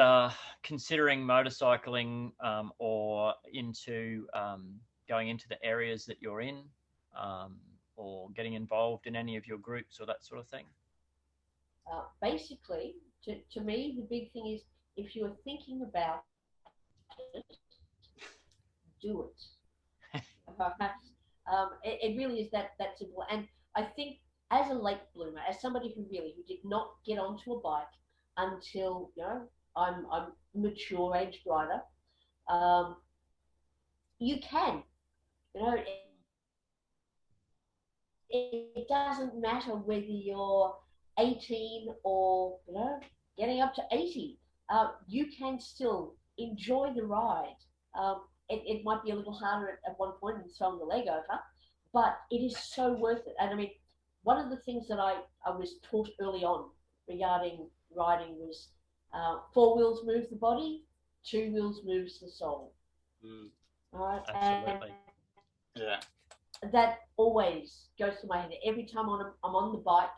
considering motorcycling or into going into the areas that you're in, or getting involved in any of your groups or that sort of thing? Basically, to me, the big thing is if you're thinking about it, do it. It really is that simple. And I think as a late bloomer, as somebody who did not get onto a bike until I'm a mature aged rider, you can, it doesn't matter whether you're 18 or getting up to 80. You can still enjoy the ride. It might be a little harder at one point and throwing the leg over, but it is so worth it. And I mean, one of the things that I was taught early on regarding riding was 4 wheels move the body, 2 wheels moves the soul. All right. Absolutely. And that always goes to my head. Every time I'm on the bike,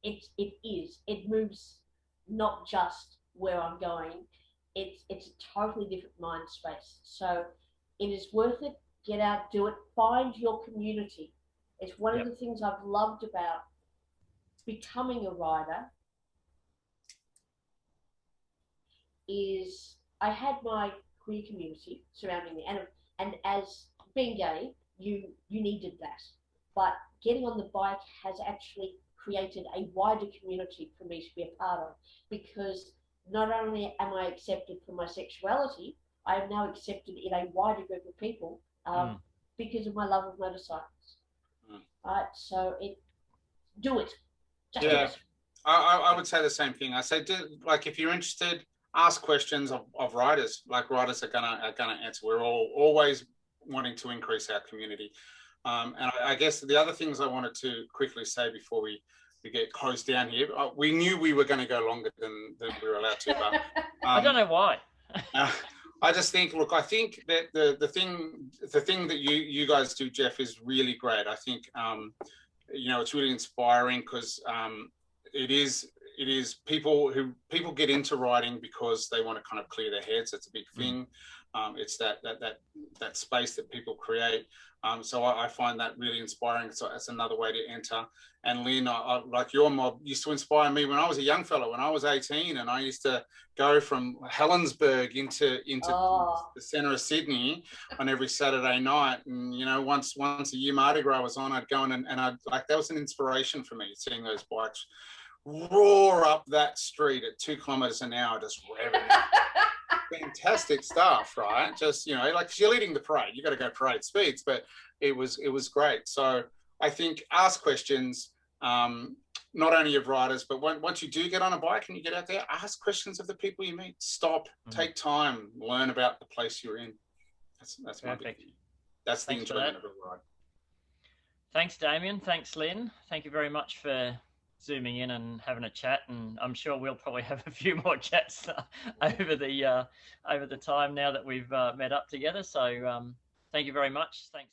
it moves not just where I'm going. It's a totally different mind space. So it is worth it. Get out, do it. Find your community. It's one of the things I've loved about becoming a rider is I had my queer community surrounding me. And as being gay, you needed that. But getting on the bike has actually created a wider community for me to be a part of, because not only am I accepted for my sexuality, I am now accepted in a wider group of people because of my love of motorcycles. Right, so do it. Just do it. I would say the same thing. I say, if you're interested, ask questions of riders. Like, riders are gonna answer. We're always wanting to increase our community. And I guess the other things I wanted to quickly say before we get closed down here, we knew we were going to go longer than we were allowed to. But, I don't know why. I just think, I think that the thing that you guys do, Jeff, is really great. I think, it's really inspiring because it is people get into riding because they want to kind of clear their heads. It's a big thing. It's that space that people create. So I find that really inspiring. So it's another way to enter. And Lynn, like your mob used to inspire me when I was a young fellow, when I was 18, and I used to go from Helensburgh into the centre of Sydney on every Saturday night. And, you know, once a year Mardi Gras was on, I'd go and I'd like, that was an inspiration for me, seeing those bikes roar up that street at 2 kilometres an hour, just revving. Fantastic stuff, right? Just, you know, like you're leading the parade, you got to go parade speeds, but it was great. So I think ask questions, not only of riders, but once you do get on a bike and you get out there, ask questions of the people you meet. Stop, take time, learn about the place you're in. That's my big thing. That's the enjoyment of a ride. Thanks, Damien. Thanks, Lynn. Thank you very much for zooming in and having a chat, and I'm sure we'll probably have a few more chats over the time now that we've met up together. So thank you very much. Thanks.